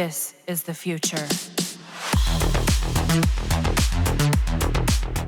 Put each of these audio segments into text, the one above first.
This is the future.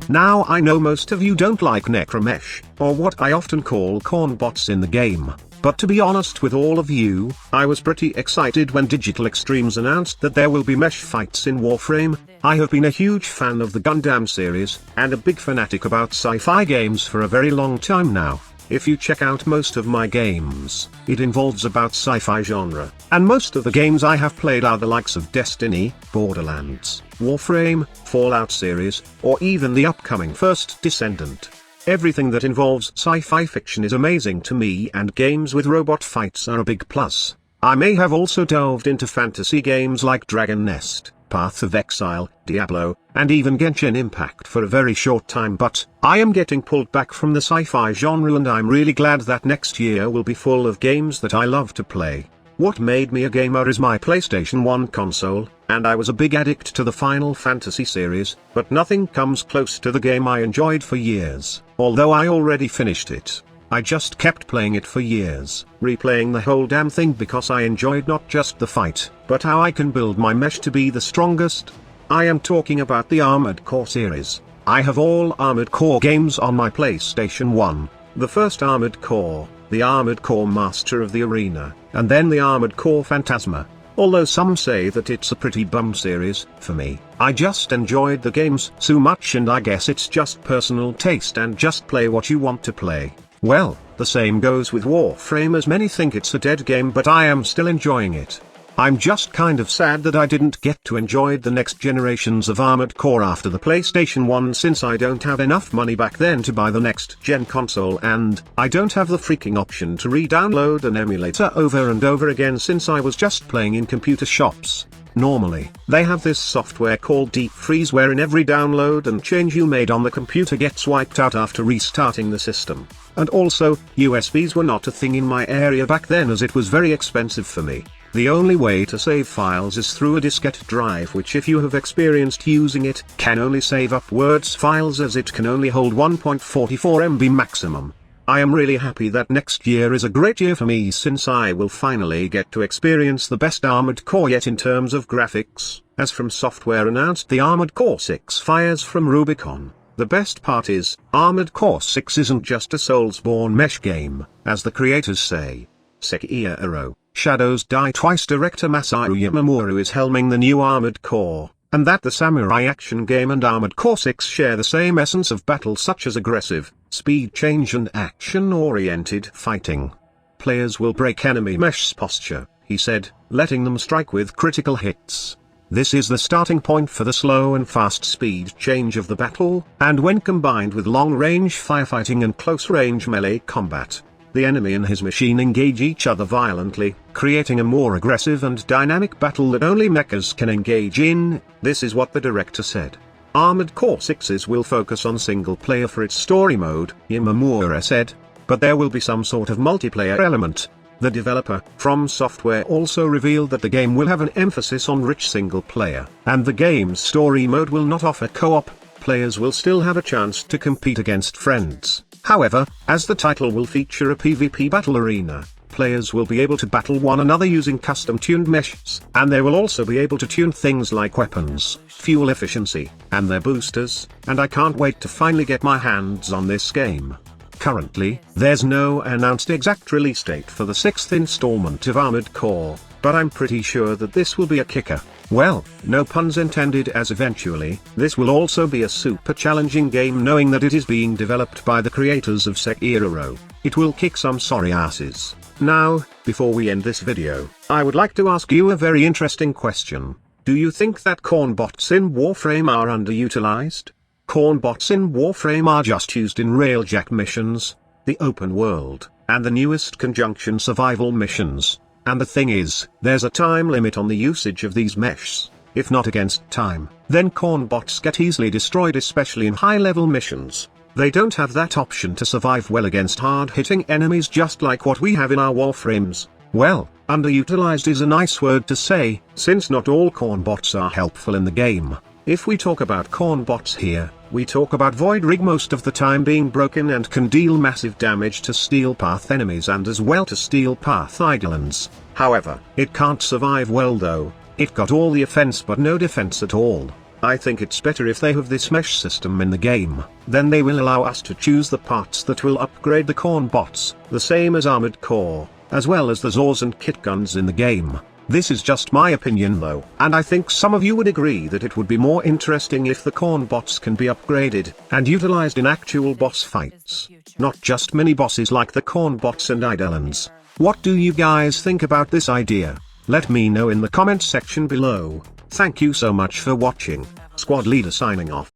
Now I know most of you don't like Necromesh, or what I often call corn bots in the game, but to be honest with all of you, I was pretty excited when Digital Extremes announced that there will be mesh fights in Warframe. I have been a huge fan of the Gundam series, and a big fanatic about sci-fi games for a very long time now. If you check out most of my games, it involves about sci-fi genre, and most of the games I have played are the likes of Destiny, Borderlands, Warframe, Fallout series, or even the upcoming First Descendant. Everything that involves sci-fi fiction is amazing to me, and games with robot fights are a big plus. I may have also delved into fantasy games like Dragon Nest, Path of Exile, Diablo, and even Genshin Impact for a very short time, but I am getting pulled back from the sci-fi genre, and I'm really glad that next year will be full of games that I love to play. What made me a gamer is my PlayStation 1 console, and I was a big addict to the Final Fantasy series, but nothing comes close to the game I enjoyed for years. Although I already finished it, I just kept playing it for years, replaying the whole damn thing because I enjoyed not just the fight, but how I can build my mesh to be the strongest. I am talking about the Armored Core series. I have all Armored Core games on my PlayStation 1, the first Armored Core, the Armored Core Master of the Arena, and then the Armored Core Phantasma. Although some say that it's a pretty bum series, for me, I just enjoyed the games so much, and I guess it's just personal taste and just play what you want to play. Well, the same goes with Warframe, as many think it's a dead game, but I am still enjoying it. I'm just kind of sad that I didn't get to enjoy the next generations of Armored Core after the PlayStation 1, since I don't have enough money back then to buy the next gen console, and I don't have the freaking option to re-download an emulator over and over again since I was just playing in computer shops. Normally, they have this software called Deep Freeze, wherein every download and change you made on the computer gets wiped out after restarting the system. And also, USBs were not a thing in my area back then, as it was very expensive for me. The only way to save files is through a diskette drive, which, if you have experienced using it, can only save up Words files, as it can only hold 1.44 MB maximum. I am really happy that next year is a great year for me, since I will finally get to experience the best Armored Core yet in terms of graphics, as From Software announced the Armored Core 6 Fires from Rubicon. The best part is, Armored Core 6 isn't just a Soulsborne mesh game, as the creators say. Sekiro: Shadows Die Twice director Masaru Yamamura is helming the new Armored Core, and that the samurai action game and Armored Core 6 share the same essence of battle, such as aggressive, speed change and action-oriented fighting. Players will break enemy mesh's posture, he said, letting them strike with critical hits. This is the starting point for the slow and fast speed change of the battle, and when combined with long-range firefighting and close-range melee combat, the enemy and his machine engage each other violently, creating a more aggressive and dynamic battle that only mechas can engage in. This is what the director said. Armored Core 6's will focus on single player for its story mode, Yamamura said, but there will be some sort of multiplayer element. The developer, From Software, also revealed that the game will have an emphasis on rich single player, and the game's story mode will not offer co-op. Players will still have a chance to compete against friends. However, as the title will feature a PvP battle arena, players will be able to battle one another using custom-tuned meshes, and they will also be able to tune things like weapons, fuel efficiency, and their boosters, and I can't wait to finally get my hands on this game. Currently, there's no announced exact release date for the 6th installment of Armored Core, but I'm pretty sure that this will be a kicker. Well, no puns intended, as eventually, this will also be a super challenging game, knowing that it is being developed by the creators of Sekiro. It will kick some sorry asses. Now, before we end this video, I would like to ask you a very interesting question. Do you think that corn bots in Warframe are underutilized? Corn bots in Warframe are just used in Railjack missions, the open world, and the newest Conjunction survival missions. And the thing is, there's a time limit on the usage of these meshs. If not against time, then corn bots get easily destroyed, especially in high-level missions. They don't have that option to survive well against hard-hitting enemies, just like what we have in our Warframes. Well, underutilized is a nice word to say, since not all corn bots are helpful in the game. If we talk about corn bots here, we talk about Void Rig most of the time being broken and can deal massive damage to Steel Path enemies and as well to Steel Path Eidolons. However, it can't survive well though. It got all the offense but no defense at all. I think it's better if they have this mesh system in the game, then they will allow us to choose the parts that will upgrade the corn bots, the same as armored core, as well as the Zors and kit guns in the game. This is just my opinion though, and I think some of you would agree that it would be more interesting if the corn bots can be upgraded, and utilized in actual boss fights, not just mini bosses like the corn bots and Eidolons. What do you guys think about this idea? Let me know in the comments section below. Thank you so much for watching. Squad Leader signing off.